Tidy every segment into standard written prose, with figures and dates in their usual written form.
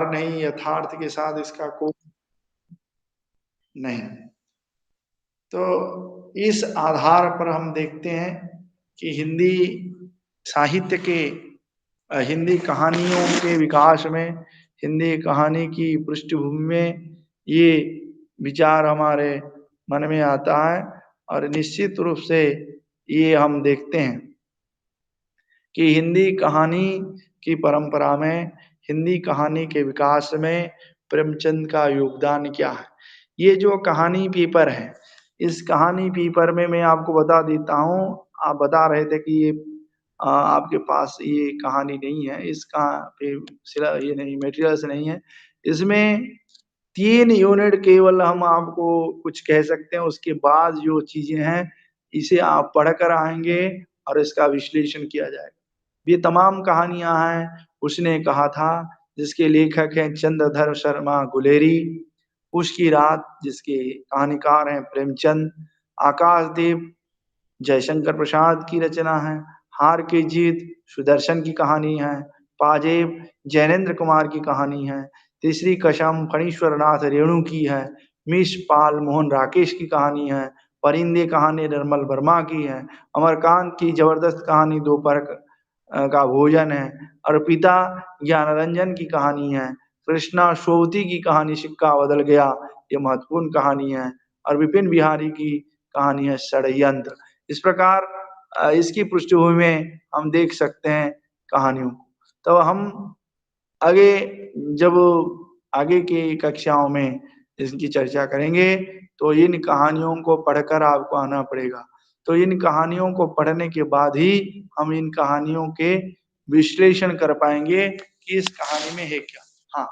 नहीं, यथार्थ के साथ इसका कोई नहीं। तो इस आधार पर हम देखते हैं कि हिंदी साहित्य के हिंदी कहानियों के विकास में, हिंदी कहानी की पृष्ठभूमि में ये विचार हमारे मन में आता है और निश्चित रूप से ये हम देखते हैं कि हिंदी कहानी की परंपरा में, हिंदी कहानी के विकास में प्रेमचंद का योगदान क्या है। ये जो कहानी पेपर है, इस कहानी पेपर में मैं आपको बता देता हूँ, आप बता रहे थे कि ये आपके पास ये कहानी नहीं है, इसका ये नहीं, मटेरियल्स नहीं है। इसमें 3 यूनिट केवल हम आपको कुछ कह सकते हैं, उसके बाद जो चीज़ें हैं, इसे आप पढ़कर आएँगे और इसका विश्लेषण किया जाएगा। ये तमाम कहानियाँ हैं, उसने कहा था, जिसके लेखक हैं चंद्रधर शर्मा गुलेरी, उसकी रात जिसके कहानीकार हैं प्रेमचंद, आकाशदीप जयशंकर प्रसाद की रचना है, हार की जीत सुदर्शन की कहानी है, पाजेब जैनेन्द्र कुमार की कहानी है, तीसरी कसम फणीश्वर नाथ रेणु की है, मिस पाल मोहन राकेश की कहानी है, परिंदे कहानी निर्मल वर्मा की है, अमरकांत की जबरदस्त कहानी दोपहर का भोजन है, अर्पिता ज्ञानरंजन की कहानी है, कृष्णा सोवती की कहानी सिक्का बदल गया, ये महत्वपूर्ण कहानी है, और विपिन बिहारी की कहानी है षड्यंत्र। इस प्रकार इसकी पृष्ठभूमि में हम देख सकते हैं कहानियों को। तो हम आगे जब आगे की कक्षाओं में इसकी चर्चा करेंगे, तो इन कहानियों को पढ़कर आपको आना पड़ेगा। तो इन कहानियों को पढ़ने के बाद ही हम इन कहानियों के विश्लेषण कर पाएँगे कि इस कहानी में है क्या। हाँ,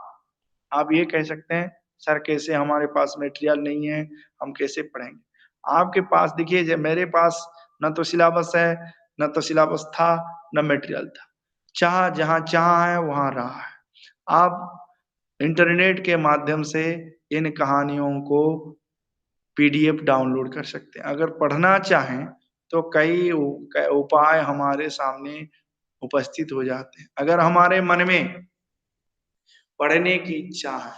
आप ये कह सकते हैं, सर कैसे हमारे पास मटेरियल नहीं है, हम कैसे पढ़ेंगे? आपके पास देखिए, जब मेरे पास ना तो सिलेबस है, ना तो सिलेबस था, ना मटेरियल था। जहाँ चाहा है, वहाँ रहा है। आप इंटरनेट के माध्यम से इन कहानियों को पीडीएफ डाउनलोड कर सकते हैं। अगर पढ़ना चाहें, तो कई उपाय हमारे सामने उपस्थित हो जाते हैं। अगर हमारे मन में पढ़ने की इच्छा है,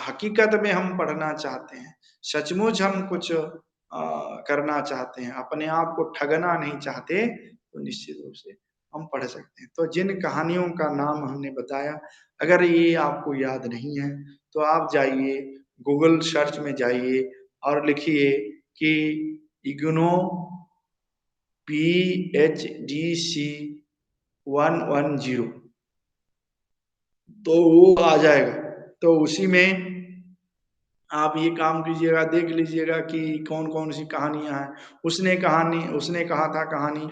हकीकत में हम पढ़ना चाहते हैं, सचमुच हम कुछ करना चाहते हैं, अपने आप को ठगना नहीं चाहते, तो निश्चित रूप से हम पढ़ सकते हैं। तो जिन कहानियों का नाम हमने बताया, अगर ये आपको याद नहीं है, तो आप जाइए गूगल सर्च में जाइए और लिखिए कि इग्नो PHDC 110, तो वो आ जाएगा। तो उसी में आप ये काम कीजिएगा, देख लीजिएगा कि कौन-कौन सी कहानियाँ हैं। उसने कहा था कहानी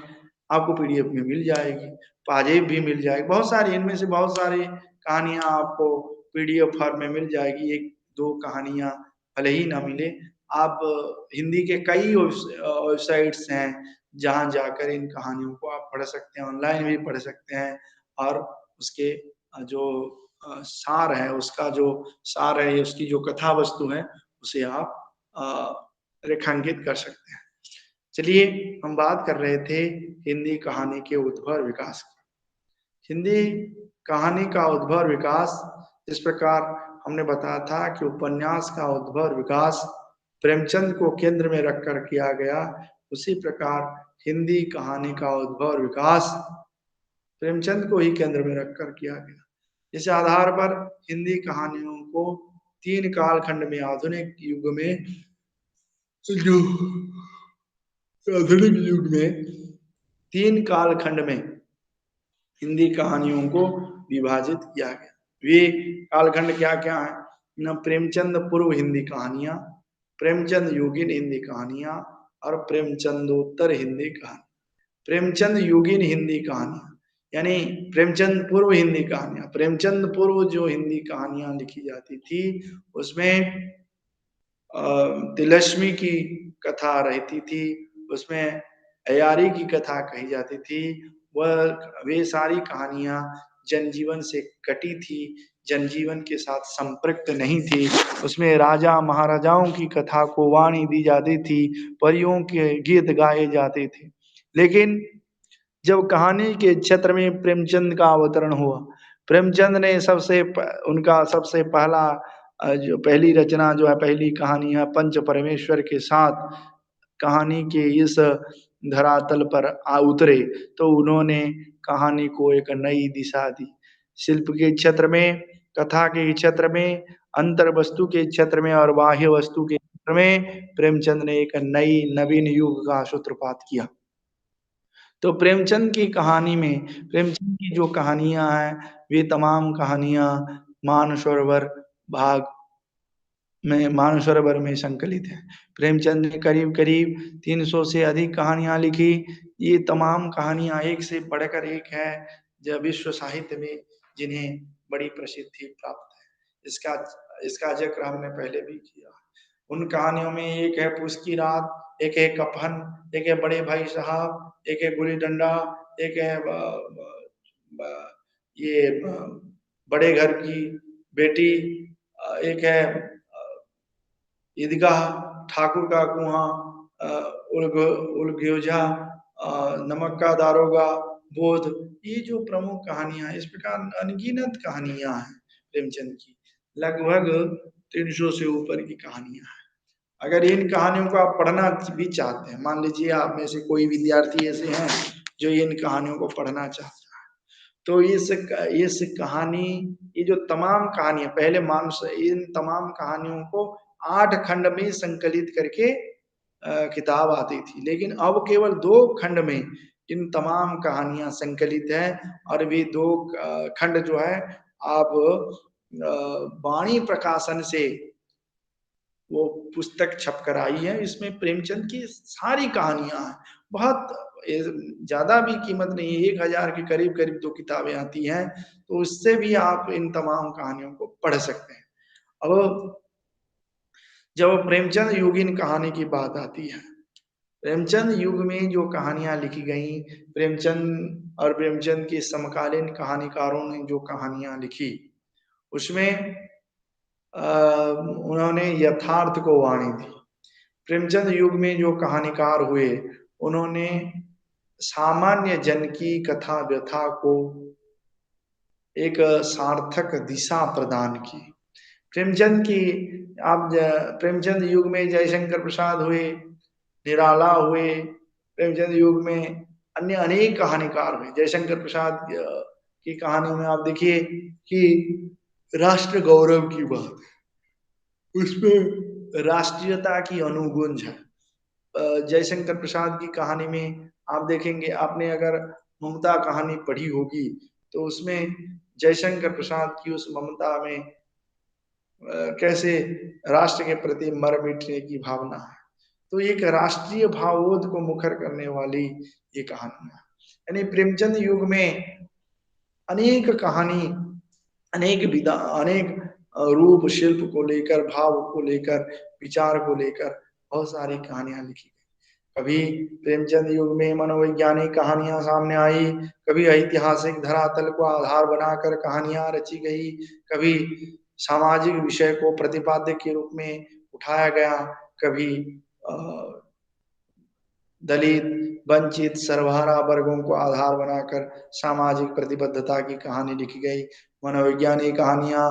आपको पीडीएफ में मिल जाएगी, पाजेब भी मिल जाएगी, बहुत सारी, इनमें से बहुत सारी कहानियाँ आपको पीडीएफ फॉर्म में मिल जाएगी। 1-2 कहानियाँ भले ही ना मिले, आप हिंदी के कई वेबसाइट्स हैं, जहाँ जाकर इन कहानियों को आप पढ़ सकते हैं, ऑनलाइन भी पढ़ सकते हैं और उसके जो सार है, उसका जो सार है, उसकी जो कथा वस्तु है, उसे आप रेखांकित कर सकते हैं। चलिए, हम बात कर रहे थे हिंदी कहानी के उद्भव और विकास की। हिंदी कहानी का उद्भव और विकास इस प्रकार हमने बताया था कि उपन्यास का उद्भव और विकास प्रेमचंद को केंद्र में रखकर किया गया। उसी प्रकार हिंदी कहानी का उद्भव और विकास प्रेमचंद को ही केंद्र में रखकर किया गया। इस आधार पर हिंदी कहानियों को 3 कालखंड में, आधुनिक युग में, जो आधुनिक युग में 3 कालखंड में हिंदी कहानियों को विभाजित किया गया। वे कालखंड क्या-क्या हैं? न प्रेमचंद पूर्व हिंदी कहानियाँ, प्रेमचंद युगीन हिंदी कहानियाँ और प्रेमचंदोत्तर हिंदी कहानी। प्रेमचंद युगीन हिंदी कहानियाँ, यानी प्रेमचंद पूर्व हिंदी कहानियाँ। प्रेमचंद पूर्व जो हिंदी कहानियाँ लिखी जाती थी, उसमें तिलस्मी की कथा रहती थी, उसमें अयारी की कथा कही जाती थी। वे सारी कहानियाँ जनजीवन से कटी थी, जनजीवन के साथ संपृक्त नहीं थी। उसमें राजा-महाराजाओं की कथा को वाणी दी जाती थी, परियों के गीत गाए जाते थे। लेकिन जब कहानी के क्षेत्र में प्रेमचंद का अवतरण हुआ, प्रेमचंद ने उनका सबसे पहला जो पहली रचना जो है, पहली कहानी है पंच परमेश्वर के साथ कहानी के इस धरातल पर आ उतरे, तो उन्होंने कहानी को एक नई दिशा दी। शिल्प के क्षेत्र में, कथा के क्षेत्र में, अंतर वस्तु के क्षेत्र में और बाह्य वस्तु के क्षेत्र में प्रेमचंद ने एक नई नवीन युग का सूत्रपात किया। तो प्रेमचंद की कहानी में, प्रेमचंद की जो कहानियां हैं, वे तमाम कहानियां मानसरोवर भाग में, मानसरोवर में संकलित है। प्रेमचंद ने करीब करीब 300 से अधिक कहानियां लिखी। ये तमाम कहानियां एक से बढ़कर एक है, जो विश्व साहित्य में जिन्हें बड़ी प्रसिद्धि प्राप्त है। इसका इसका जिक्र हमने पहले भी किया। उन कहानियों में एक है पूस की रात, एक है कफन, एक है बड़े भाई साहब, एक है गुल्ली डंडा, एक है ये बड़े घर की बेटी, एक है ईदगाह, ठाकुर का कुआं, उलग्योजा, नमक का दारोगा, बोध, ये जो प्रमुख कहानियां हैं, इस प्रकार अनगिनत कहानियां हैं प्रेमचंद की, लगभग 300 से ऊपर की कहानियां हैं। अगर इन कहानियों को आप पढ़ना भी चाहते हैं, मान लीजिए आप में से कोई विद्यार्थी ऐसे हैं जो इन कहानियों को पढ़ना चाहते हैं, तो इस कहानी, ये जो तमाम कहानियां पहले मानस, इन तमाम कहानियों को 8 खंड में संकलित करके किताब आती थी, लेकिन अब केवल 2 खंड में इन तमाम कहानियां संकलित है। और वे 2 खंड जो है आप वाणी प्रकाशन से वो पुस्तक छप कर आई है। इसमें प्रेमचंद की सारी कहानियां हैं। बहुत ज्यादा भी कीमत नहीं है, 1000 के करीब करीब 2 किताबें आती हैं, तो उससे भी आप इन तमाम कहानियों को पढ़ सकते हैं। अब जब प्रेमचंद युगीन कहानी की बात आती है, प्रेमचंद युग में जो कहानियां लिखी गई, प्रेमचंद और प्रेमचंद के समकालीन कहानीकारों ने जो कहानियां लिखी, उसमें उन्होंने यथार्थ को वाणी दी। प्रेमचंद युग में जो कहानीकार हुए, उन्होंने सामान्य जन की कथा व्यथा को एक सार्थक दिशा प्रदान की। प्रेमचंद की प्रेमचंद युग में जयशंकर प्रसाद हुए, निराला हुए, प्रेमचंद युग में अन्य अनेक कहानीकार हुए। जयशंकर प्रसाद की कहानी में आप देखिए कि राष्ट्र गौरव की बात, उसमें राष्ट्रीयता की अनुगुंज है। जयशंकर प्रसाद की कहानी में आप देखेंगे, आपने अगर ममता कहानी पढ़ी होगी, तो उसमें जयशंकर प्रसाद की उस ममता में कैसे राष्ट्र के प्रति मर मिटने की भावना है। तो एक राष्ट्रीय भावोध को मुखर करने वाली ये कहानी है। यानी प्रेमचंद युग में अनेक कहानी, अनेक विधा, अनेक रूप शिल्प को लेकर, भाव को लेकर, विचार को लेकर बहुत सारी कहानियां लिखी गई। कभी प्रेमचंद युग में मनोवैज्ञानिक कहानियां सामने आई, कभी ऐतिहासिक धरातल को आधार बनाकर कहानियां रची गई, कभी सामाजिक विषय को प्रतिपाद्य के रूप में उठाया गया, कभी दलित, वंचित, सर्वहारा वर्गों को आधार बनाकर सामाजिक प्रतिबद्धता की कहानी लिखी गई। मनोवैज्ञानिक कहानियां,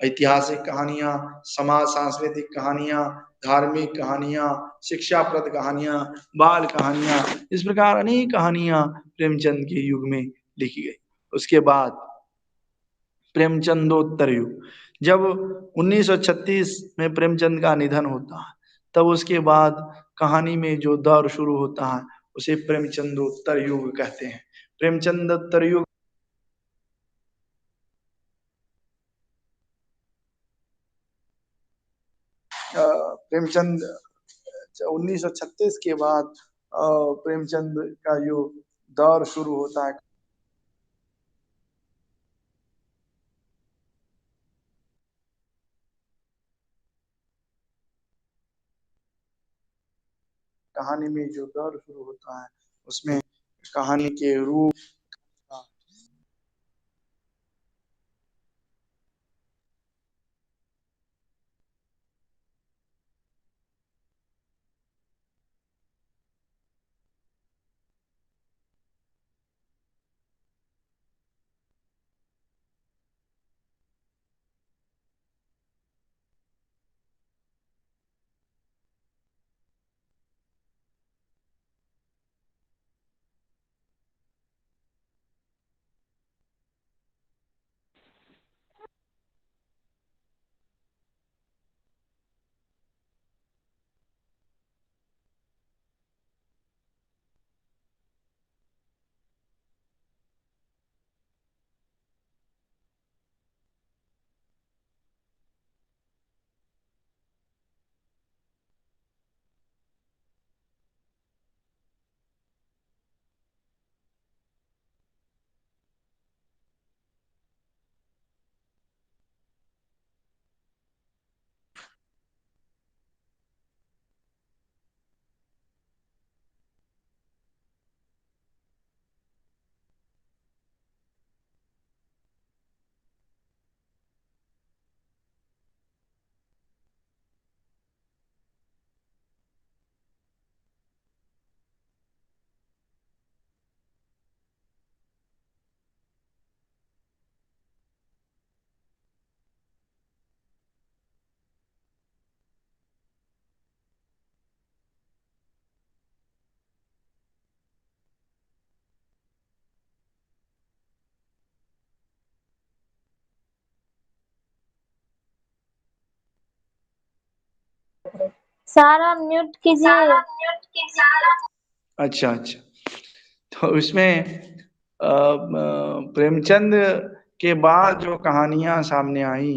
ऐतिहासिक कहानियां, समाज सांस्कृतिक कहानियां, धार्मिक कहानियां, शिक्षाप्रद कहानियां, बाल कहानियां, इस प्रकार अनेक कहानियां प्रेमचंद के युग में लिखी गई। उसके बाद प्रेमचंदोत्तर युग, जब 1936 में प्रेमचंद का निधन होता है, तब उसके बाद कहानी में जो दौर शुरू होता है, उसे प्रेमचंदोत्तर युग कहते हैं। प्रेमचंदोत्तर युग प्रेमचंद 1936 के बाद प्रेमचंद का जो दौर शुरू होता है, कहानी में जो दौर शुरू होता है, उसमें कहानी के रूप, सारा म्यूट कीजिए। अच्छा अच्छा। तो इसमें प्रेमचंद के बाद जो कहानियां सामने आई,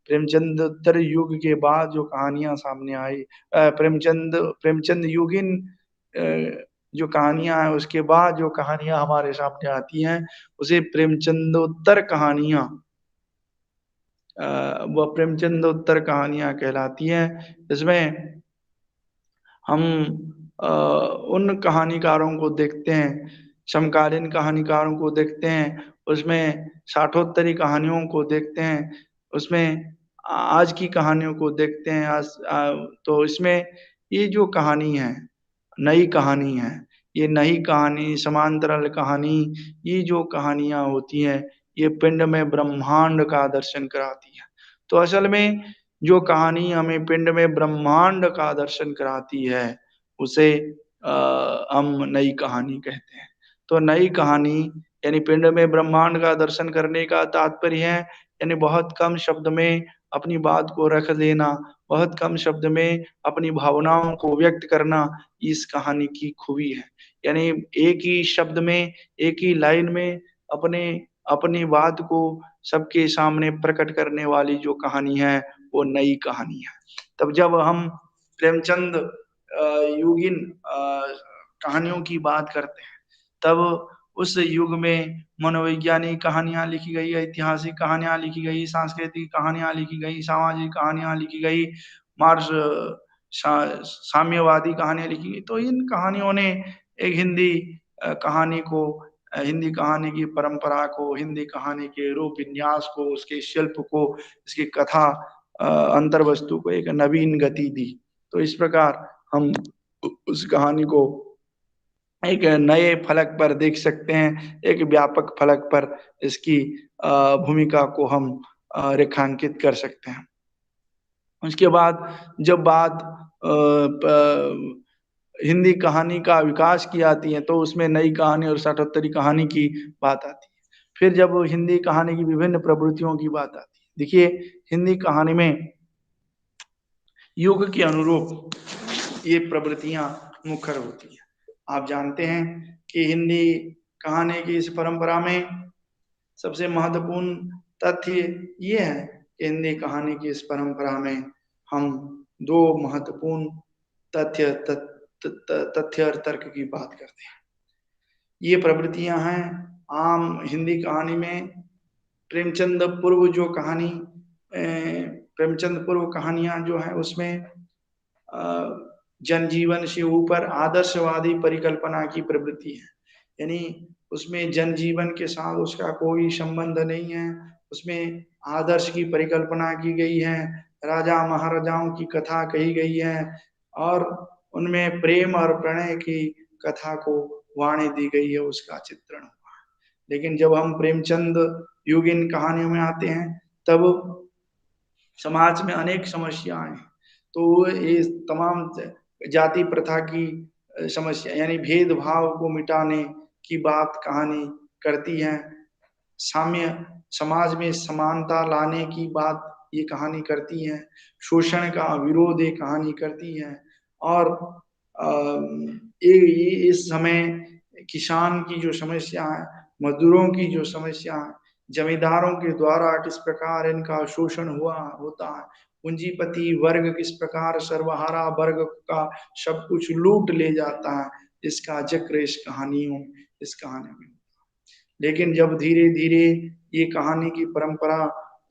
प्रेमचंदोत्तर युग के बाद जो कहानियां सामने आई, प्रेमचंद युगीन जो कहानियां हैं, उसके बाद जो कहानियां हमारे सामने आती हैं उसे प्रेमचंदोत्तर कहानियां, वह प्रेमचंदोत्तर कहानियां कहलाती हैं। इसमें हम उन कहानीकारों को देखते हैं, समकालीन कहानीकारों को देखते हैं, उसमें साठोत्तरी कहानियों को देखते हैं, उसमें आज की कहानियों को देखते हैं। तो इसमें ये जो कहानी है, नई कहानी है, ये नई कहानी, समांतरल कहानी, ये जो कहानियां होती हैं, ये पिंड में ब्रह्मांड का दर्शन कराती है। तो असल में जो कहानी हमें पिंड में ब्रह्मांड का दर्शन कराती है उसे हम नई कहानी कहते हैं। तो नई कहानी यानी पिंड में ब्रह्मांड का दर्शन करने का तात्पर्य है यानी बहुत कम शब्द में अपनी बात को रख देना, बहुत कम शब्द में अपनी भावनाओं को व्यक्त करना, इस कहानी की खूबी है। यानी एक ही शब्द में, एक ही लाइन में अपने अपनी बात को सबके सामने प्रकट करने वाली जो कहानी है वो नई कहानी है। तब जब हम प्रेमचंद युगीन कहानियों की बात करते हैं, तब उस युग में मनोवैज्ञानिक कहानियां लिखी गई, ऐतिहासिक कहानियां लिखी गई, सांस्कृतिक कहानियां लिखी गई, सामाजिक कहानियां लिखी गई, मार्क्स साम्यवादी कहानियां लिखी गई। तो इन कहानियों ने एक हिंदी कहानी को, हिंदी कहानी की परंपरा को, हिंदी कहानी के रूप विन्यास को, उसके शिल्प को, इसकी कथा अंतर वस्तु को एक नवीन गति दी। तो इस प्रकार हम उस कहानी को एक नए फलक पर देख सकते हैं, एक व्यापक फलक पर इसकी भूमिका को हम रेखांकित कर सकते हैं। उसके बाद जब बात हिंदी कहानी का विकास की आती है तो उसमें नई कहानी और साठोत्तरी कहानी की बात आती है। फिर जब हिंदी कहानी की विभिन्न प्रवृत्तियों की बात आती है, देखिए हिंदी कहानी में युग के अनुरूप ये प्रवृत्तियां मुखर होती है। आप जानते हैं कि हिंदी कहानी की इस परंपरा में सबसे महत्वपूर्ण तथ्य ये है कि हिंदी कहानी की इस परंपरा में हम दो महत्वपूर्ण तथ्य तथ्य और तर्क की बात करते हैं। ये प्रवृत्तियां हैं आम हिंदी कहानी में। प्रेमचंद पूर्व जो कहानी, प्रेमचंद पूर्व कहानियां जो है उसमें जनजीवन से ऊपर आदर्शवादी परिकल्पना की प्रवृत्ति है। यानी उसमें जनजीवन के साथ उसका कोई संबंध नहीं है, उसमें आदर्श की परिकल्पना की गई है, राजा महाराजाओं की कथा कही गई है और उनमें प्रेम और प्रणय की कथा को वाणी दी गई है, उसका चित्रण हुआ है। लेकिन जब हम प्रेमचंद युगीन कहानियों में आते हैं तब समाज में अनेक समस्याएं हैं। तो ये तमाम जाति प्रथा की समस्या यानी भेदभाव को मिटाने की बात कहानी करती है। साम्य समाज में समानता लाने की बात ये कहानी करती है। शोषण का विरोध ये कहानी करती है। और ये इस समय किसान की जो समस्या है, मजदूरों की जो समस्या है, जमींदारों के द्वारा किस प्रकार इनका शोषण हुआ होता है, पूंजीपति वर्ग किस प्रकार सर्वहारा वर्ग का सब कुछ लूट ले जाता है, इसका जिक्र इस कहानी में। लेकिन जब धीरे धीरे ये कहानी की परंपरा,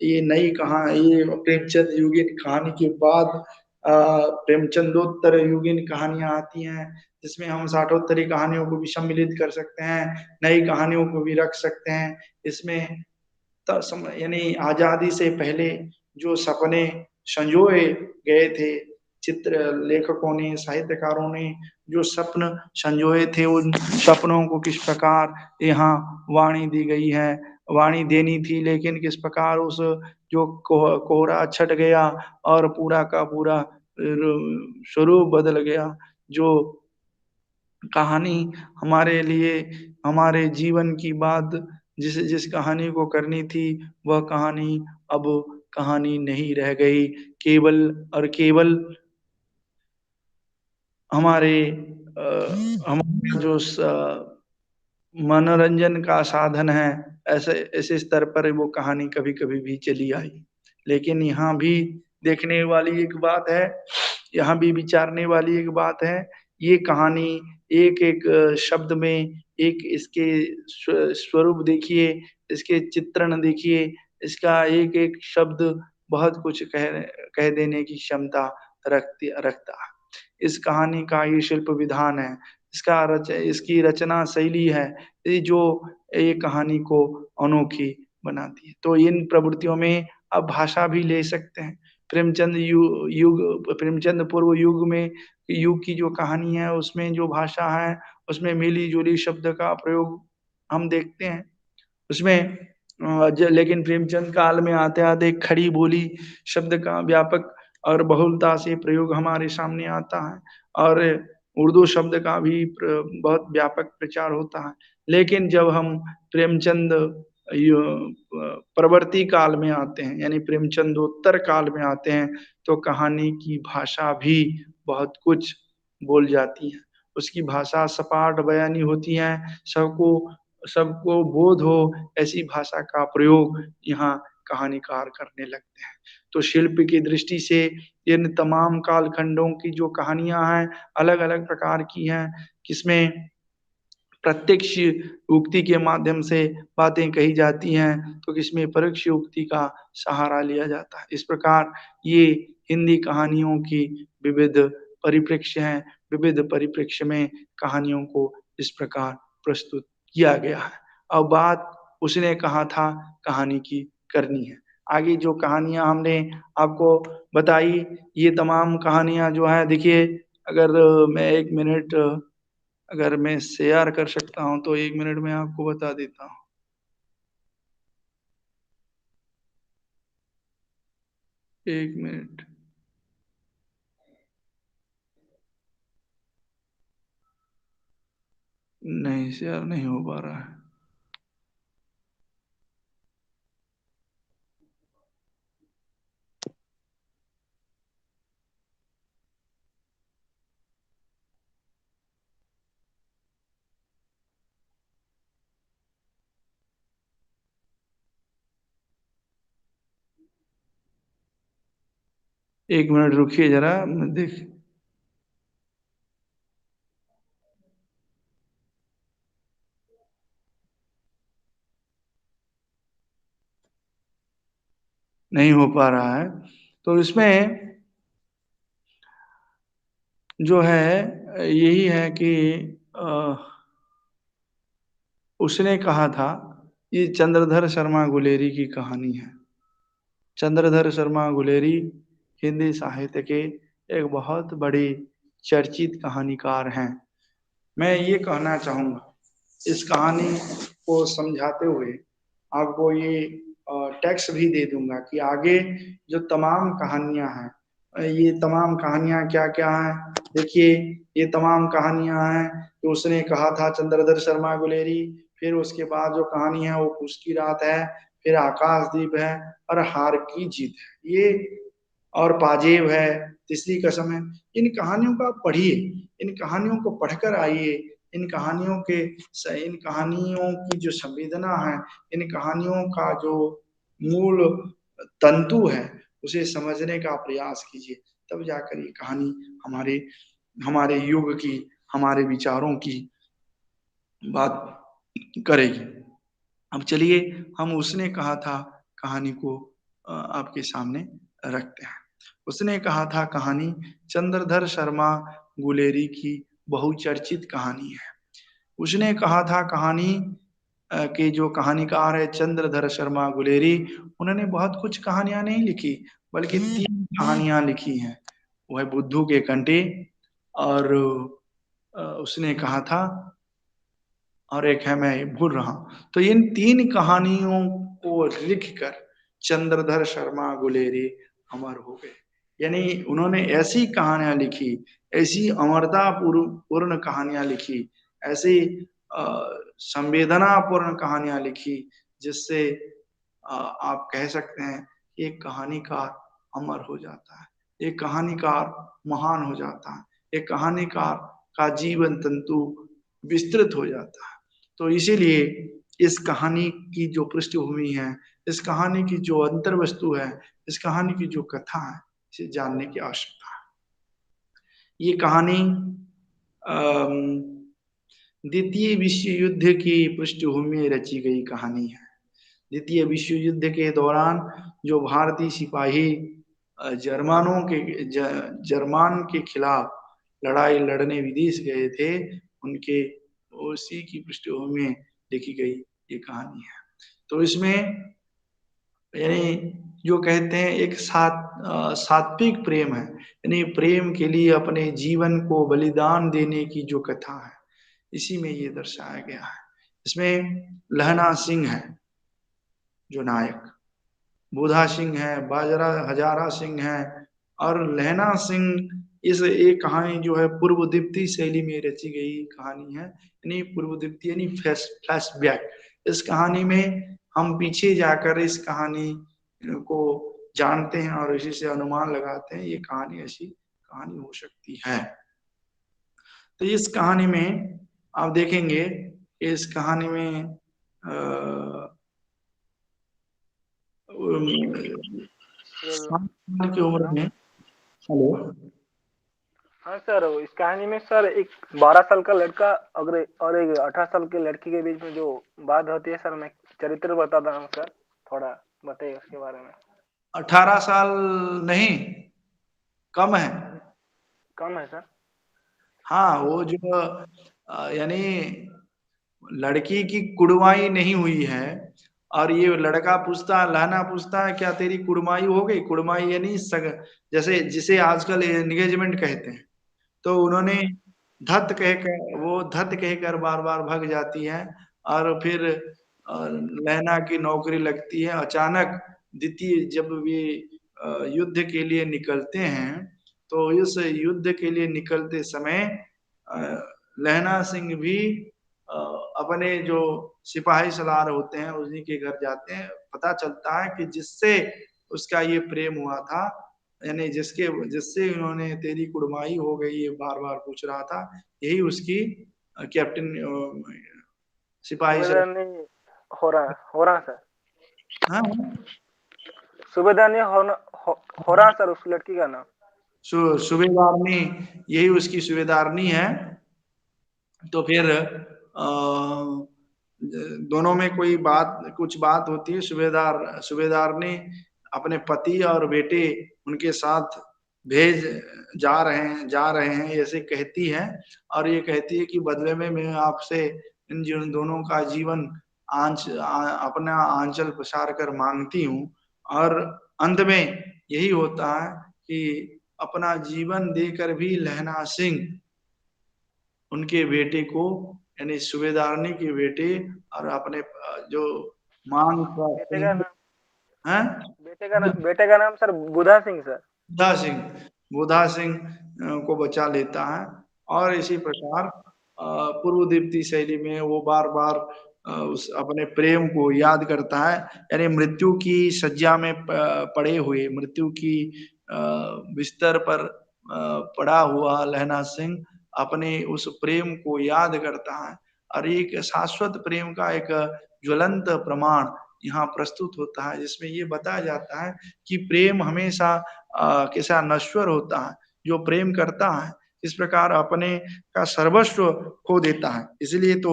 ये नई कहानी, ये प्रेमचंद युगीन कहानी के बाद प्रेमचंदोत्तर युगीन कहानियां आती हैं जिसमें हम साठोत्तरी कहानियों को भी सम्मिलित कर सकते हैं, नई कहानियों को भी रख सकते हैं। इसमें यानी आजादी से पहले जो सपने संजोए गए थे, चित्र लेखकों ने, साहित्यकारों ने जो स्वप्न संजोए थे, उन सपनों को किस प्रकार यहाँ वाणी दी गई है, वाणी देनी थी लेकिन किस प्रकार उस जो कोहरा छट गया और पूरा का पूरा स्वरूप बदल गया। जो कहानी हमारे लिए, हमारे जीवन की बात जिस जिस कहानी को करनी थी वह कहानी अब कहानी नहीं रह गई। केवल और केवल हमारे हमारा जो मनोरंजन का साधन है, ऐसे ऐसे स्तर पर वो कहानी कभी कभी भी चली आई। लेकिन यहाँ भी देखने वाली एक बात है, यहाँ भी विचारने वाली एक बात है। ये कहानी एक एक शब्द में, एक इसके स्वरूप देखिए, इसके चित्रण देखिए, इसका एक एक शब्द बहुत कुछ कह देने की क्षमता रखता है। इस कहानी का ये शिल्प विधान है, इसकी रचना शैली है, ये जो ये कहानी को अनोखी बनाती है। तो इन प्रवृत्तियों में अब भाषा भी ले सकते हैं। प्रेमचंद पूर्व युग की जो कहानी है, उसमें जो भाषा है, उसमें मिली-जुली शब्द का प्रयोग हम देखते हैं। उसमें लेकिन प्रेमचंद काल में आते-आते खड़ी बोली शब्द का व्यापक और बहुलता से प्रयोग हमारे सामने आता है, और उर्दू शब्द का भी बहुत व्यापक प्रचार होता है। लेकिन जब हम प्रेमचंद प्रवर्ती काल में आते हैं, यानी प्रेमचंदोत्तर काल में आते हैं, तो कहानी की भाषा भी बहुत कुछ बोल जाती है। उसकी भाषा सपाट बयानी होती है, सबको सबको बोध हो ऐसी भाषा का प्रयोग यहाँ कहानीकार करने लगते हैं। तो शिल्प की दृष्टि से इन तमाम कालखंडों की जो कहानियाँ हैं, अलग-अलग प्रकार की हैं, किसमें प्रत्यक्ष उक्ति के माध्यम से बातें कही जाती हैं, तो किसमें परोक्ष उक्ति का सहारा लिया जाता है। इस प्रकार ये हिंदी कहानियों की विविध परिप्रेक्ष्य हैं, विविध परिप्रेक्ष्य में कहानियों को इस प्रकार प्रस्तुत किया गया है। अब बात उसने कहा था कहानी की करनी है। आगे जो कहानियाँ हमने आपको बताई, ये तमाम कहानियाँ जो हैं देखिए, अगर मैं 1 मिनट अगर मैं शेयर कर सकता हूँ तो 1 मिनट में आपको बता देता हूँ। 1 मिनट। नहीं, शेयर नहीं हो पा रहा है। 1 मिनट रुकिए ज़रा, मैं देख नहीं हो पा रहा है। तो इसमें जो है यही है कि अ, उसने कहा था, ये चंद्रधर शर्मा गुलेरी की कहानी है। चंद्रधर शर्मा गुलेरी हिंदी साहित्य के एक बहुत बड़े चर्चित कहानीकार हैं। मैं ये कहना चाहूँगा, इस कहानी को समझाते हुए आपको ये टेक्स्ट भी दे दूंगा कि आगे जो तमाम कहानियां हैं, ये तमाम कहानियां क्या-क्या हैं? देखिए, ये तमाम कहानियां हैं कि उसने कहा था चंद्रधर शर्मा गुलेरी, फिर उसके बाद जो कहानी है वो पूस की रात है, फिर आकाशदीप है और हार की जीत है। ये और पाजेब है, तीसरी कसम है। इन कहानियों को आप पढ़िए, इन कहानियों को पढ़कर आइए, इन कहानियों की जो संवेदना है, इन कहानियों का जो मूल तंतु है, उसे समझने का प्रयास कीजिए। तब जाकर ये कहानी हमारे हमारे युग की, हमारे विचारों की बात करेगी। अब चलिए हम उसने कहा था कहानी को आपके सामने रखते हैं। उसने कहा था कहानी चंद्रधर शर्मा गुलेरी की बहुचर्चित कहानी है। उसने कहा था कहानी के जो कहानीकार है चंद्रधर शर्मा गुलेरी, उन्होंने बहुत कुछ कहानियां नहीं लिखी, बल्कि 3 कहानियां लिखी हैं। वह बुद्धू के कंटे, और उसने कहा था, और एक है मैं भूल रहा हूँ। तो इन 3 कहानियों को लिखकर चंद्रधर शर्मा गुलेरी अमर हो गए। यानी उन्होंने ऐसी कहानियां लिखी, ऐसी अमरता पूर्ण कहानियां लिखी, ऐसी संवेदनापूर्ण कहानियां लिखी, जिससे आप कह सकते हैं कि एक कहानीकार अमर हो जाता है, एक कहानीकार महान हो जाता है। एक कहानीकार का जीवन तंतु विस्तृत हो जाता है। तो इसीलिए इस कहानी की जो पृष्ठभूमि है, इस कहानी की जो अंतर वस्तु है, इस कहानी की जो कथा है, इसे जानने की आवश्यकता है। ये कहानी द्वितीय विश्व युद्ध की पृष्ठभूमि में रची गई कहानी है। द्वितीय विश्व युद्ध के दौरान जो भारतीय सिपाही जर्मन के खिलाफ लड़ाई लड़ने विदेश गए थे, उनके उसी की पृष्ठभूमि में लिखी गई ये कहानी है। तो इसमें यानी जो कहते हैं एक सात्विक प्रेम है, यानी प्रेम के लिए अपने जीवन को बलिदान देने की जो कथा है, इसी में ये दर्शाया गया है। इसमें लहना सिंह है जो नायक, बुधा सिंह है, बाजरा हजारा सिंह है, और लहना सिंह इस एक कहानी जो है पूर्वदीप्ति शैली में रची गई कहानी है, यानी पूर्वदीप्ति यानी फ्लैशबैक। इस कहानी में हम पीछे जाकर इस कहानी को जानते हैं और इसी से अनुमान लगाते हैं ये कहानी ऐसी कहानी हो सकती है। तो इस कहानी में आप देखेंगे, इस कहानी में की उम्र में, हेलो, हाँ सर, इस कहानी में सर एक 12 साल का लड़का और एक 18 साल की लड़की के बीच में जो बात होती है सर, मैं चरित्र बताता हूँ सर, थोड़ा बताइए उसके बारे में। 18 साल नहीं, कम है। कम है सर? हाँ, वो जो यानी लड़की की कुड़माई नहीं हुई है, और ये लड़का पूछता, लहना पूछता है क्या तेरी कुड़माई हो गई? कुड़माई यानी जैसे जिसे आजकल एंगेजमेंट कहते हैं। तो उन्होंने धत कहकर बार बार भग जाती है, और फिर लहना की नौकरी लगती है। अचानक द्वितीय जब वे युद्ध के लिए निकलते हैं, तो इस युद्ध के लिए निकलते समय लहना सिंह भी अपने जो सिपाही सलार होते हैं उन्हीं के घर जाते हैं। पता चलता है कि जिससे उसका ये प्रेम हुआ था, यानी जिससे उन्होंने तेरी कुड़माई हो गई ये बार बार पूछ रहा था, यही उसकी कैप्टन सिपाही सर। सुबेदार नहीं हो रहा सर, हाँ, सुबेदार नहीं हो रहा सर उस लड़की का नाम। सुबेदारनी, यही उसकी सुबेदारनी है। तो फिर दोनों में कुछ बात होती है। सुबेदार ने अपने पति और बेटे उनके साथ जा रहे हैं ऐसे कहती है, और ये कहती है कि बदले में मैं आपसे इन दोनों का जीवन अपना आंचल पसार कर मांगती हूँ। और अंत में यही होता है कि अपना जीवन देकर भी लहना सिंह उनके बेटे को, यानी सुबेदारनी के बेटे और अपने जो मांग बेटे का नाम है, बेटे का नाम सर बुधा सिंह सर। बुधा सिंह को बचा लेता है। और इसी प्रकार पूर्वदीप्ति शैली में वो बार बार उस अपने प्रेम को याद करता है, यानी मृत्यु की शज्या में पड़े हुए, मृत्यु की बिस्तर पर पड़ा हुआ लहना सिंह अपने उस प्रेम को याद करता है। और एक शाश्वत प्रेम का एक ज्वलंत प्रमाण यहाँ प्रस्तुत होता है, जिसमें ये बताया जाता है कि प्रेम हमेशा कैसा नश्वर होता है। जो प्रेम करता है इस प्रकार अपने का सर्वस्व खो देता है। इसलिए तो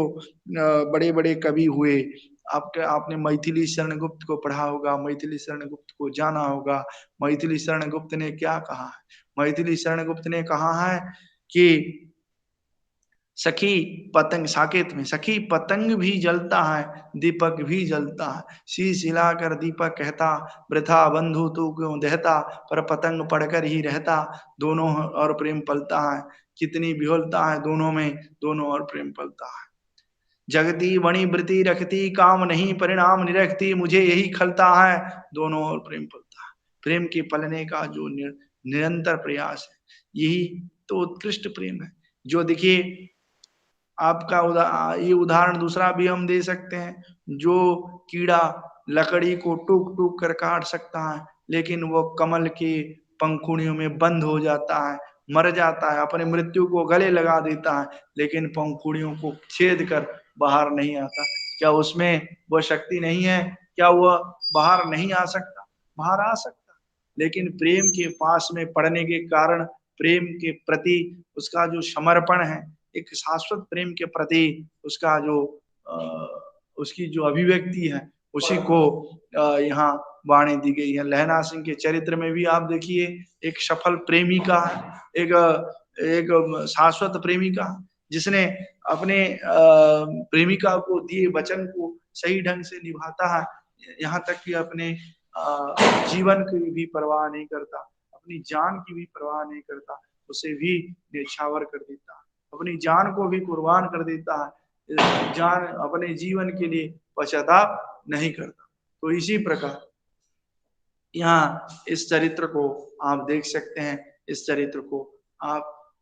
बड़े बड़े कवि हुए, आपने मैथिली शरण गुप्त को पढ़ा होगा, मैथिली शरण गुप्त को जाना होगा। मैथिली शरण गुप्त ने क्या कहा है? मैथिली शरण गुप्त ने कहा है कि सखी पतंग, साकेत में, सखी पतंग भी जलता है, दीपक भी जलता है, शीश हिलाकर दीपक कहता, वृथा बंधु तू क्यों दहता, पर पतंग पड़कर ही रहता, दोनों और प्रेम पलता है। कितनी विहुलता है दोनों में, दोनों और प्रेम पलता है। जगती बणी वृत्ति रखती, काम नहीं परिणाम निरखती, मुझे यही खलता है, दोनों और प्रेम पलता है। प्रेम के पलने का जो निरंतर प्रयास है, यही तो उत्कृष्ट प्रेम है। जो देखिए आपका ये उदाहरण दूसरा भी हम दे सकते हैं। जो कीड़ा लकड़ी को टूक टूक कर काट सकता है, लेकिन वो कमल की पंखुड़ियों में बंद हो जाता है, मर जाता है, अपनी मृत्यु को गले लगा देता है, लेकिन पंखुड़ियों को छेद कर बाहर नहीं आता। क्या उसमें वह शक्ति नहीं है? क्या वह बाहर नहीं आ सकता? बाहर आ सकता, लेकिन प्रेम के पास में पड़ने के कारण, प्रेम के प्रति उसका जो समर्पण है, एक शाश्वत प्रेम के प्रति उसका जो उसकी जो अभिव्यक्ति है, उसी को यहाँ वाणी दी गई है। लहना सिंह के चरित्र में भी आप देखिए, एक सफल प्रेमिका है, एक एक शाश्वत प्रेमिका, जिसने अपने प्रेमिका को दिए वचन को सही ढंग से निभाता है, यहाँ तक कि अपने जीवन की भी परवाह नहीं करता, अपनी जान की भी परवाह नहीं करता, उसे भी न्यौछावर कर देता है, अपनी जान को भी कुर्बान कर देता है, जान अपने जीवन के लिए पश्चाताप नहीं करता। तो इसी प्रकार यहाँ इस चरित्र को आप देख सकते हैं, इस चरित्र को आप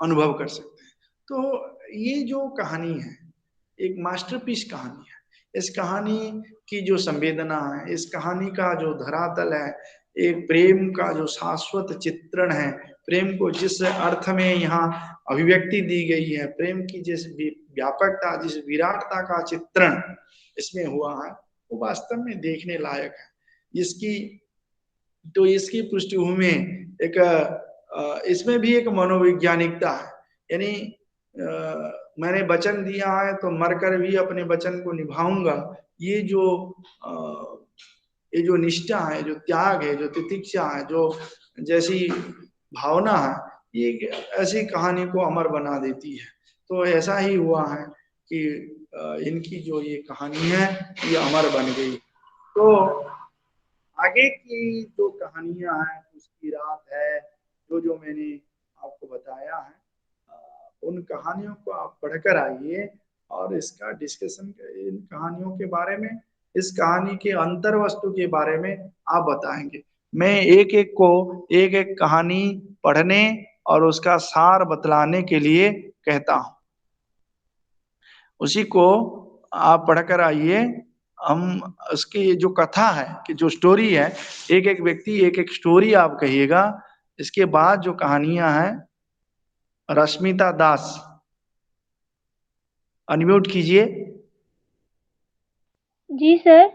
अनुभव कर सकते हैं। तो ये जो कहानी है, एक मास्टरपीस कहानी है। इस कहानी की जो संवेदना है, इस कहानी का जो धरातल है, एक प्रेम का जो शाश्वत चित्रण है, प्रेम को जिस अर्थ में यहाँ अभिव्यक्ति दी गई है, प्रेम की जिस व्यापकता, जिस विराटता का चित्रण इसमें हुआ है, वो वास्तव में देखने लायक है। इसकी पृष्ठभूमि में एक इसमें भी एक मनोवैज्ञानिकता है, यानी मैंने वचन दिया है तो मरकर भी अपने वचन को निभाऊंगा, ये जो निष्ठा है, जो त्याग है, जो तितिक्षा है, जो जैसी भावना है, ये ऐसी कहानी को अमर बना देती है। तो ऐसा ही हुआ है कि इनकी जो ये कहानी है, ये अमर बन गई। तो आगे की जो कहानियां हैं, उसकी रात है, जो मैंने आपको बताया है, उन कहानियों को आप पढ़कर आइए और इसका डिस्कशन, इन कहानियों के बारे में, इस कहानी के अंतर वस्तु के बारे में आप बताएंगे। मैं एक एक को एक एक कहानी पढ़ने और उसका सार बतलाने के लिए कहता हूं, उसी को आप पढ़कर आइए। हम उसकी जो कथा है, कि जो स्टोरी है, एक एक व्यक्ति एक एक स्टोरी आप कहिएगा। इसके बाद जो कहानियां हैं, रश्मिता दास अनम्यूट कीजिए। जी सर।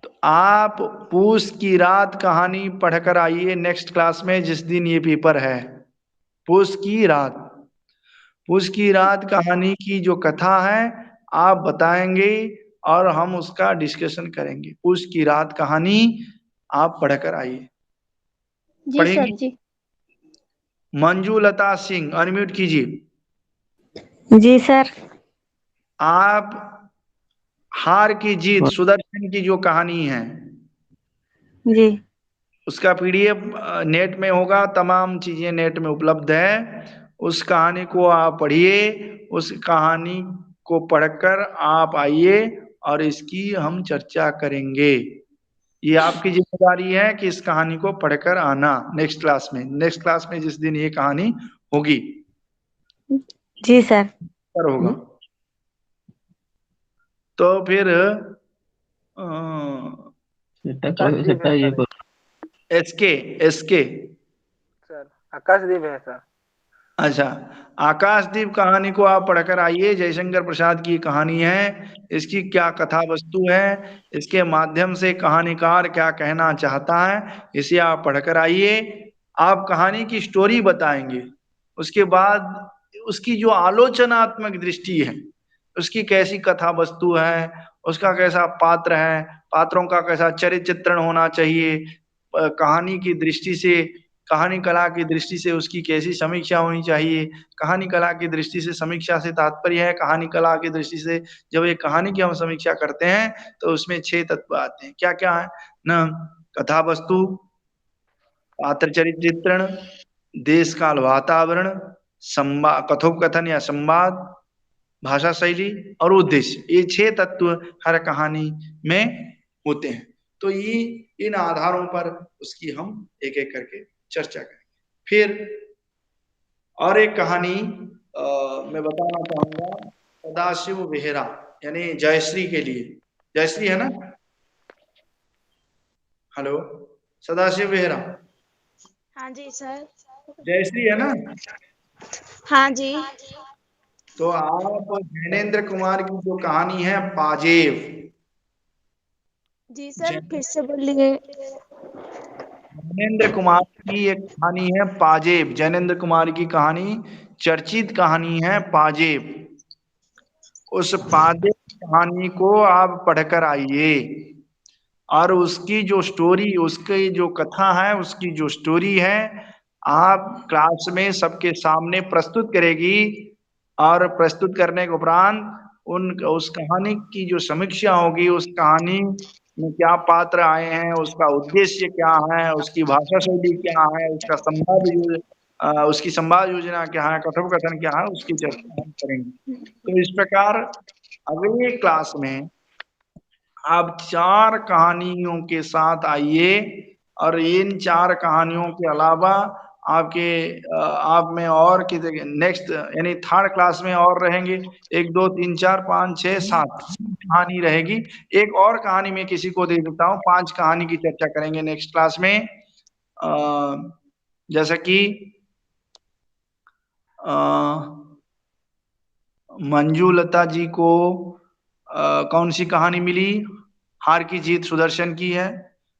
तो आप पूस की रात कहानी पढ़कर आइए नेक्स्ट क्लास में, जिस दिन ये पेपर है। पूस की रात, पूस की रात कहानी की जो कथा है आप बताएंगे और हम उसका डिस्कशन करेंगे। पूस की रात कहानी आप पढ़कर आइए। जी सर जी। मंजूलता सिंह अनम्यूट कीजिए। जी सर। आप हार की जीत, सुदर्शन की जो कहानी है, जी, उसका पीडीएफ नेट में होगा, तमाम चीजें नेट में उपलब्ध है। उस कहानी को आप पढ़िए, उस कहानी को पढ़कर आप आइए और इसकी हम चर्चा करेंगे। ये आपकी जिम्मेदारी है कि इस कहानी को पढ़कर आना नेक्स्ट क्लास में, नेक्स्ट क्लास में जिस दिन ये कहानी होगी। जी सर। पर होगा तो फिर एसके सर आकाशदीप है सर। अच्छा, आकाशदीप कहानी को आप पढ़कर आइए। जयशंकर प्रसाद की कहानी है, इसकी क्या कथा वस्तु है, इसके माध्यम से कहानीकार क्या कहना चाहता है, इसे आप पढ़कर आइए। आप कहानी की स्टोरी बताएंगे, उसके बाद उसकी जो आलोचनात्मक दृष्टि है, उसकी कैसी कथा वस्तु है, उसका कैसा पात्र है, पात्रों का कैसा चरित्र चित्रण होना चाहिए, कहानी की दृष्टि से, कहानी कला की दृष्टि से उसकी कैसी समीक्षा होनी चाहिए। कहानी कला की दृष्टि से समीक्षा से तात्पर्य है, कहानी कला की दृष्टि से जब एक कहानी की हम समीक्षा करते हैं तो उसमें 6 तत्व आते हैं। क्या क्या है न? कथा वस्तु, पात्र चरित्र चित्रण, देश काल वातावरण, संवाद, कथोपकथन या संवाद, भाषा शैली और उद्देश्य। ये 6 तत्व हर कहानी में होते हैं। तो ये इन आधारों पर उसकी हम एक एक करके चर्चा करेंगे। फिर और एक कहानी मैं बताना चाहूंगा, सदाशिव बेहरा यानी जयश्री के लिए। जयश्री है ना? हेलो, सदाशिव बेहरा। हाँ जी सर। जयश्री है ना? हाँ जी। तो आप ज्ञानेंद्र कुमार की जो कहानी है पाजेब, जी सर फिर से बोलिए। ज्ञानेंद्र कुमार की एक कहानी है पाजेब, ज्ञानेंद्र कुमार की कहानी, चर्चित कहानी है पाजेब। उस पाजेब कहानी को आप पढ़कर आइए और उसकी जो स्टोरी, उसकी जो कथा है, उसकी जो स्टोरी है, आप क्लास में सबके सामने प्रस्तुत करेगी और प्रस्तुत करने के उपरांत उस कहानी की जो समीक्षा होगी, उस कहानी में क्या पात्र आए हैं, उसका उद्देश्य क्या है, उसकी भाषा शैली क्या है, उसका उसकी संवाद योजना क्या है, कथोपकथन क्या है, उसकी चर्चा हम करेंगे। तो इस प्रकार अगले क्लास में आप 4 कहानियों के साथ आइए और इन 4 कहानियों के अलावा आप में और नेक्स्ट यानी थर्ड क्लास में और रहेंगे 1 2 3 4 5 6 7 कहानी रहेगी। एक और कहानी मैं किसी को दे देता हूँ, 5 कहानी की चर्चा करेंगे नेक्स्ट क्लास में। जैसा कि मंजूलता जी को कौन सी कहानी मिली? हार की जीत सुदर्शन की है।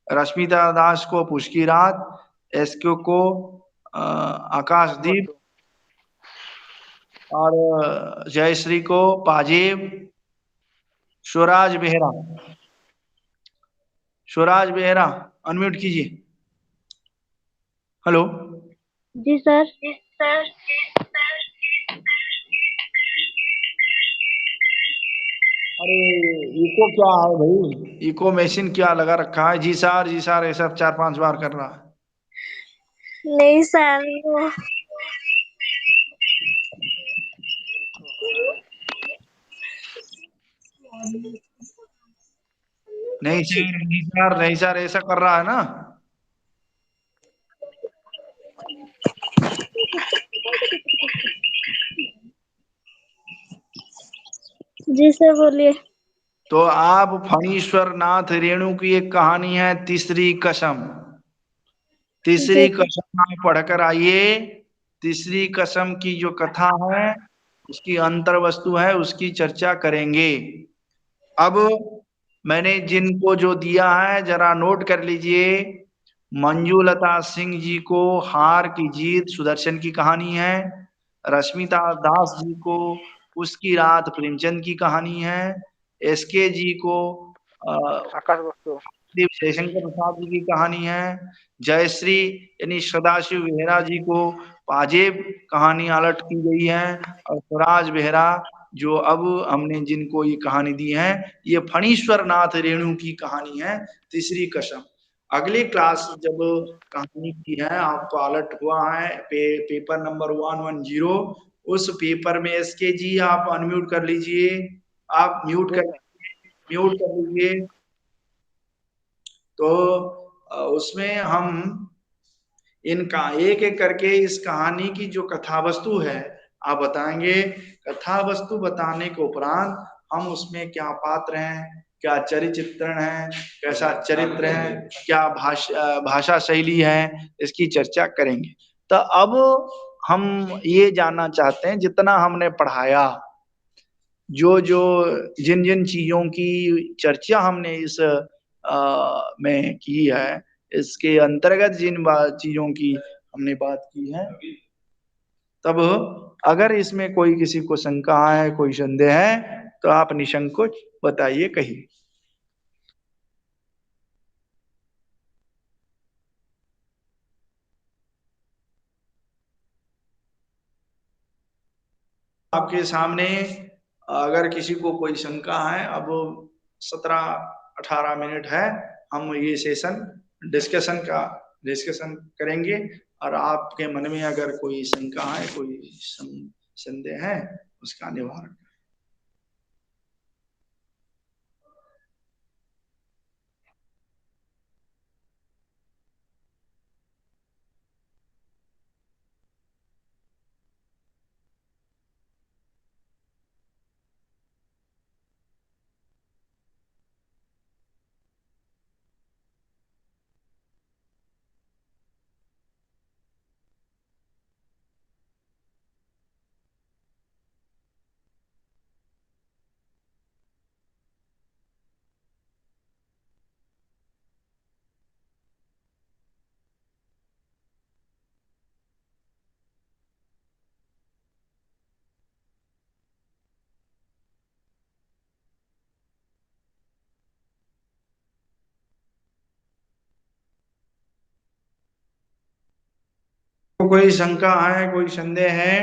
रश्मिता दास को पूछ की रात, एसक्यू को आकाशदीप, और जयश्री को पाजेब। स्वराज बेहरा, स्वराज बेहरा अनम्यूट कीजिए। हेलो। जी सर। अरे इको क्या है भाई? इको मशीन क्या लगा रखा है? जी सर ऐसा 4 5 बार कर रहा है। नहीं सर वो नहीं सर ऐसा कर रहा है ना। जी सर बोलिए। तो आप फणीश्वर नाथ रेणु की एक कहानी है तीसरी कसम, जी तीसरी कसम आप पढ़कर आइए। तीसरी कसम की जो कथा है, उसकी अंतर वस्तु है, उसकी चर्चा करेंगे। अब मैंने जिनको जो दिया है जरा नोट कर लीजिए। मंजूलता सिंह जी को हार की जीत सुदर्शन की कहानी है। रश्मिता दास जी को उसकी रात प्रेमचंद की कहानी है। एसके जी को आकाश वस्तु। जयशंकर प्रसाद जी की कहानी है। जयश्री यानी सदाशिव बेहरा जी को पाजेब कहानी अलट की गई है। और स्वराज बेहरा जो अब हमने जिनको ये कहानी दी है, ये फणीश्वर नाथ रेणु की कहानी है तीसरी कसम। अगली क्लास जब कहानी की है, आपको अलर्ट हुआ है पेपर नंबर 110, उस पेपर में एसके जी आप अनम्यूट कर लीजिए, आप म्यूट कर लीजिए। तो उसमें हम इनका एक एक करके इस कहानी की जो कथा वस्तु है आप बताएंगे। कथा वस्तु बताने के उपरांत हम उसमें क्या पात्र हैं, क्या चरित्रण है, कैसा चरित्र है, क्या भाषा शैली है, इसकी चर्चा करेंगे। तो अब हम ये जानना चाहते हैं, जितना हमने पढ़ाया, जो जो जिन जिन चीजों की चर्चा हमने इस में की है, इसके अंतर्गत जिन चीजों की हमने बात की है, तब अगर इसमें कोई किसी को शंका है, कोई संदेह है, तो आप निसंकोच बताइए, कहिए। आपके सामने अगर किसी को कोई शंका है, अब 17-18 मिनट है, हम ये सेशन डिस्कशन करेंगे। और आपके मन में अगर कोई शंका है, कोई संदेह है, उसका निवारण। कोई शंका है, कोई संदेह है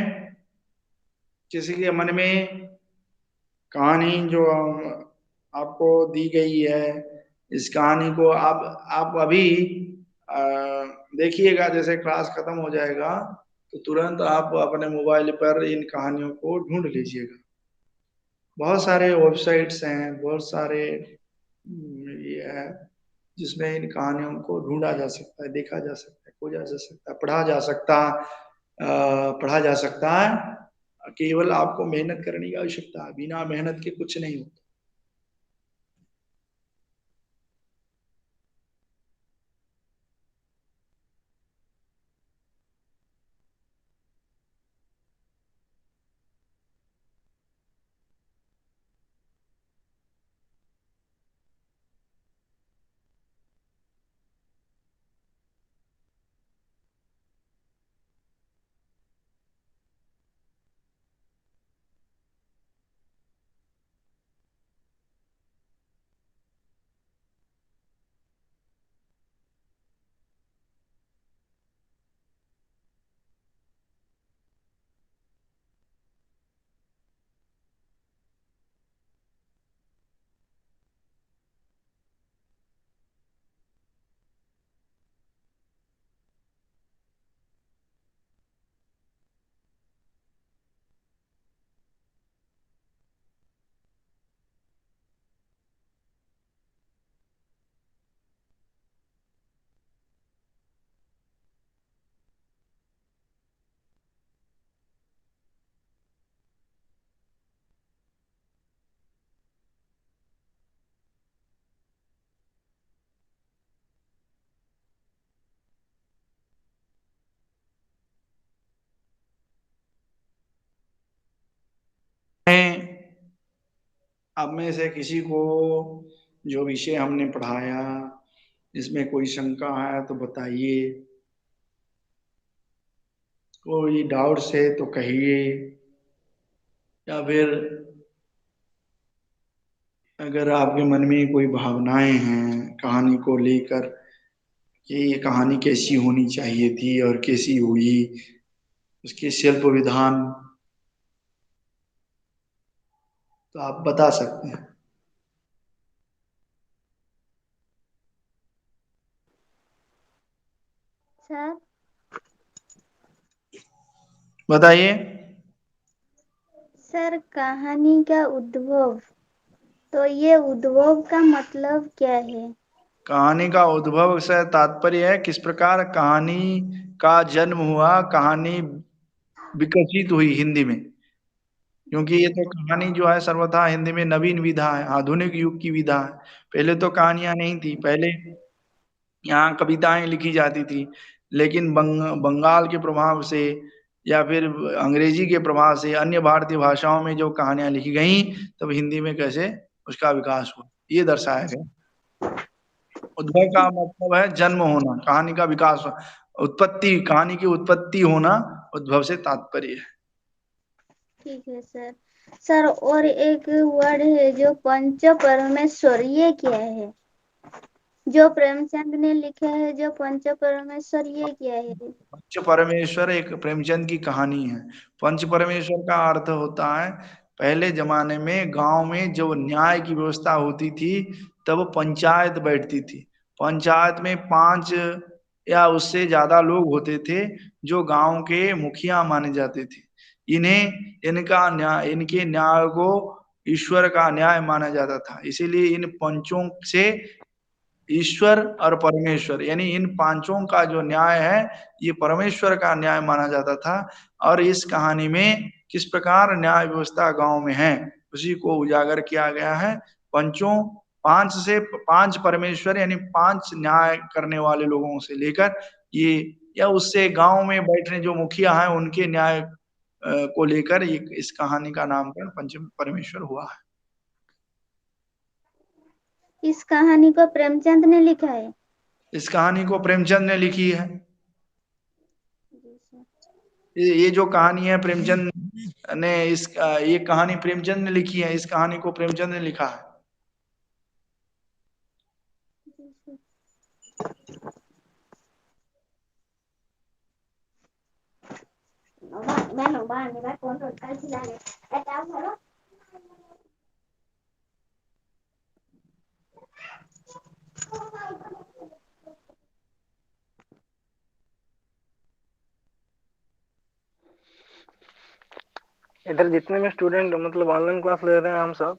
किसी के मन में? कहानी जो आपको दी गई है, इस कहानी को आप अभी अ, देखिएगा। जैसे क्लास खत्म हो जाएगा तो तुरंत आप अपने मोबाइल पर इन कहानियों को ढूंढ लीजिएगा। बहुत सारे वेबसाइट्स हैं, बहुत सारे ये है जिसमें इन कहानियों को ढूंढा जा सकता है, देखा जा सकता है, खोजा जा सकता है, पढ़ा जा सकता है। केवल आपको मेहनत करने की आवश्यकता है, बिना मेहनत के कुछ नहीं होता। अब में से किसी को जो विषय हमने पढ़ाया इसमें कोई शंका है तो बताइए, कोई डाउट्स है तो कहिए, या फिर अगर आपके मन में कोई भावनाएं हैं कहानी को लेकर कि ये कहानी कैसी होनी चाहिए थी और कैसी हुई, उसके शिल्प विधान, तो आप बता सकते हैं। सर बताइए। सर कहानी का उद्भव, तो ये उद्भव का मतलब क्या है? कहानी का उद्भव से तात्पर्य है किस प्रकार कहानी का जन्म हुआ, कहानी विकसित हुई हिंदी में। क्योंकि ये तो कहानी जो है सर्वथा हिंदी में नवीन विधा है, आधुनिक युग की विधा है। पहले तो कहानियां नहीं थी, पहले यहाँ कविताएं लिखी जाती थी। लेकिन बंगाल के प्रभाव से या फिर अंग्रेजी के प्रभाव से अन्य भारतीय भाषाओं में जो कहानियां लिखी गई, तब हिंदी में कैसे उसका विकास हुआ, ये दर्शाया गया। उद्भव का मतलब है जन्म होना, कहानी का विकास होना, उत्पत्ति, कहानी की उत्पत्ति होना उद्भव से तात्पर्य है। ठीक है सर। सर और एक वर्ड है जो पंच परमेश्वर, ये क्या है? जो प्रेमचंद ने लिखा है जो पंच परमेश्वर, ये क्या है? पंच परमेश्वर एक प्रेमचंद की कहानी है। पंच परमेश्वर का अर्थ होता है, पहले जमाने में गांव में जो न्याय की व्यवस्था होती थी तब पंचायत बैठती थी। पंचायत में 5 या उससे ज्यादा लोग होते थे जो गांव के मुखिया माने जाते थे। इनके न्याय को ईश्वर का न्याय माना जाता था। इसीलिए इन पंचों से ईश्वर और परमेश्वर यानी इन पांचों का जो न्याय है ये परमेश्वर का न्याय माना जाता था। और इस कहानी में किस प्रकार न्याय व्यवस्था गांव में है उसी को उजागर किया गया है। पंचों, 5 परमेश्वर यानी 5 न्याय करने वाले लोगों से लेकर ये या उससे गांव में बैठने जो मुखिया हैं उनके न्याय को लेकर ये इस कहानी का नामकरण पंच परमेश्वर हुआ है। इस कहानी को प्रेमचंद ने लिखा है? इस कहानी को प्रेमचंद ने लिखी है। जी सर। ये जो कहानी है प्रेमचंद ने ये कहानी प्रेमचंद ने लिखी है, इस कहानी को प्रेमचंद ने लिखा है। जी सर। इधर जितने भी स्टूडेंट मतलब ऑनलाइन क्लास ले रहे हैं हम सब,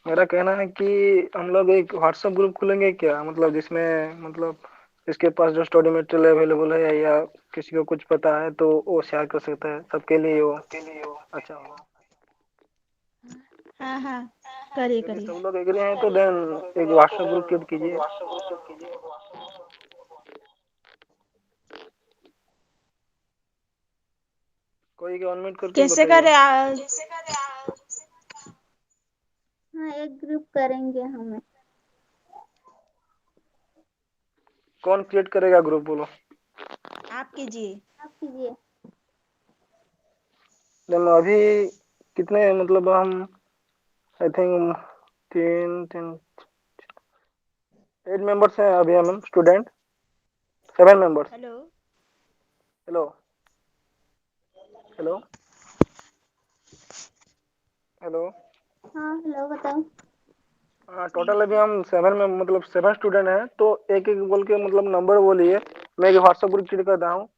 मेरा कहना है कि हम लोग एक व्हाट्सएप ग्रुप खोलेंगे क्या, मतलब जिसमें मतलब जिसके पास जो स्टडी मटेरियल अवेलेबल है या किसी को कुछ पता है तो वो शेयर कर सकता है, सबके लिए वो अच्छा होगा। हाँ हाँ, करिए यदि करिए। सब लोग एग्री हैं तो देन एक व्हाट्सएप ग्रुप क्रिएट कीजिए। कोई गवर्नमेंट करके कैसे बताइए। करे हाँ, एक ग्रुप करेंगे हमें। कौन क्रिएट करेगा ग्रुप बोलो। आप कीजिए। आप कीजिए। देन अभी कितने मतलब हम आई थिंक 8 मेंबर्स हैं अभी हम student, 7 members. Hello. Hello hello hello. हाँ, हेलो बताओ। हाँ टोटल अभी हम 7 में मतलब 7 स्टूडेंट हैं, तो एक एक बोल के मतलब नंबर बोलिए। मैं एक व्हाट्सएप ग्रुप क्रिएट करता हूँ,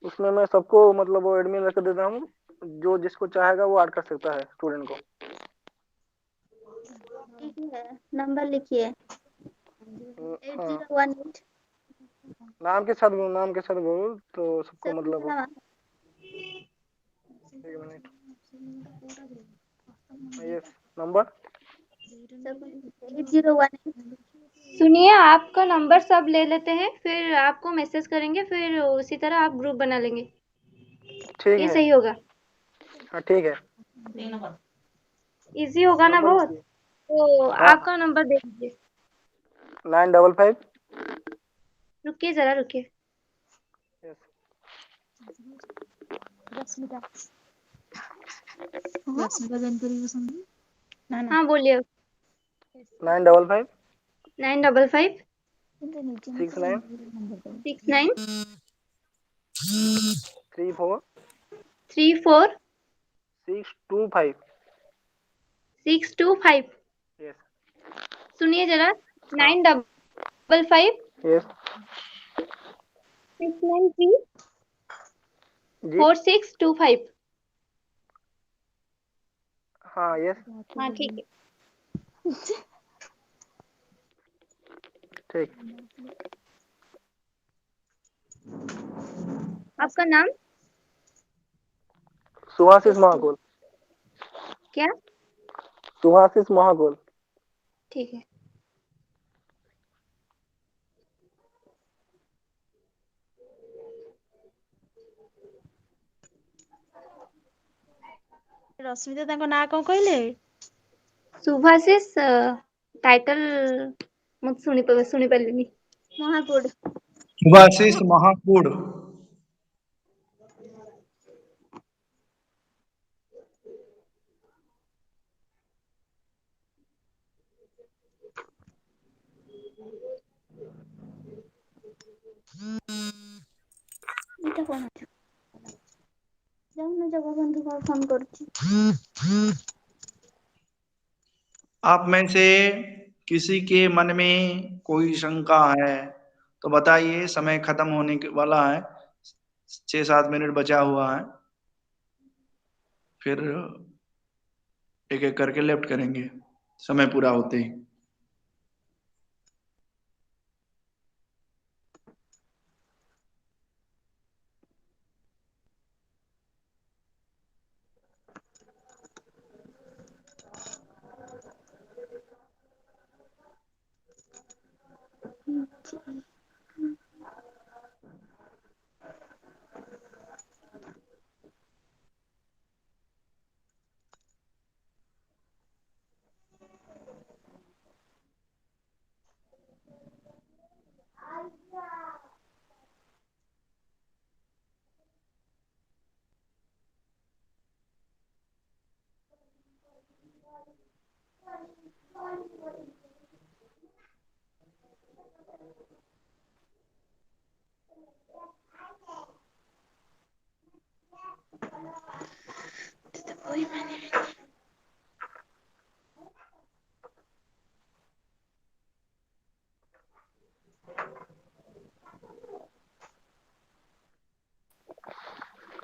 उसमें मैं सबको मतलब वो एडमिन रख देता हूँ, जो जिसको चाहेगा वो ऐड कर सकता है स्टूडेंट को। ठीक है, नंबर लिखिए। हाँ 8018। नाम के साथ बोल तो सबको मतलब। शकुंतला। एक मिनट। ये नंबर 8018। सुनिए, आपका नंबर सब ले लेते हैं, फिर आपको मैसेज करेंगे, फिर उसी तरह आप ग्रुप बना लेंगे। ठीक ये है। सही होगा, हाँ ठीक है। इजी होगा ना नंबर बहुत। लिखिए। तो हाँ आपका नंबर दे दीजिए। 955। रुकिए जरा, रुकिए। हाँ बोलिए। 955 955 69 69 34 34 625। 625। यस सुनिए जरा। हाँ 955 यस 693 जी 4625। हाँ यस हाँ ठीक है। ठीक। आपका नाम सुहासिस महाकुल। क्या? सुहासिस महाकुल। ठीक है। ରଶ୍ମିତା ତାଙ୍କ ନାଁ କଣ କହିଲେ? ସୁଭାଶିଷ टाइटल मत शुणी ପାରିଲିନି। महाकुड। सुभाषिष महाकूड़। ଏଇଟା କଣ ଅଛି? ଯାଉନ ଜଗବନ୍ଧୁ କଣ ଫୋन କରୁଛି। आप में से किसी के मन में कोई शंका है तो बताइए, समय खत्म होने वाला है, 6-7 मिनट बचा हुआ है, फिर एक एक करके लेफ्ट करेंगे समय पूरा होते ही।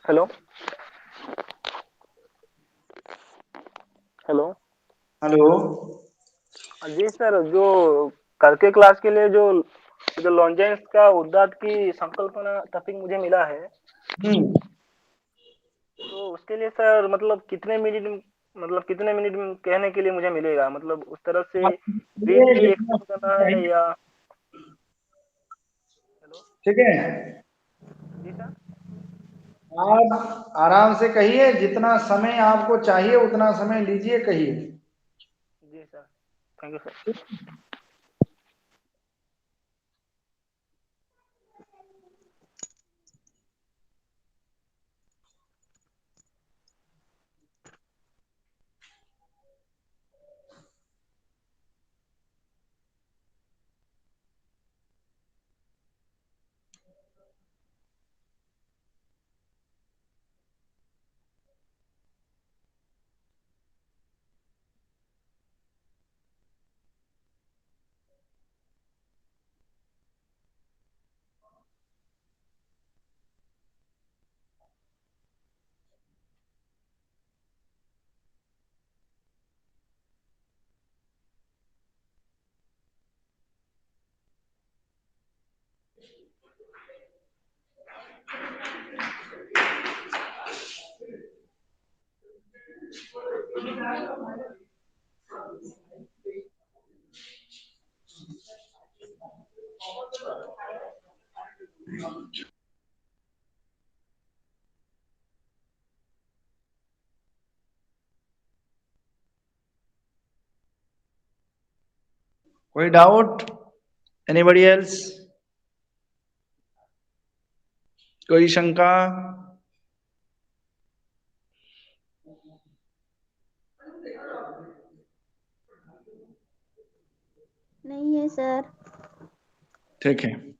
Hello hello. हेलो। जी सर, जो कल के क्लास के लिए जो जो लॉन्जेंस का उद्दात की संकल्पना टॉपिक मुझे मिला है, हम्म। तो उसके लिए सर मतलब कितने मिनट में कहने के लिए मुझे मिलेगा, मतलब उस तरह से ब्रीफली जितना एक्सप्लेन करना समय है चाहिए, या? हेलो। ठीक है, जी सर। आप आराम से कहिए, जितना समय आपको चाहिए उतना समय लीजिए, कहिए। जी सर, थैंक यू सर। कोई डाउट? Anybody else? कोई शंका? नहीं है सर। ठीक है।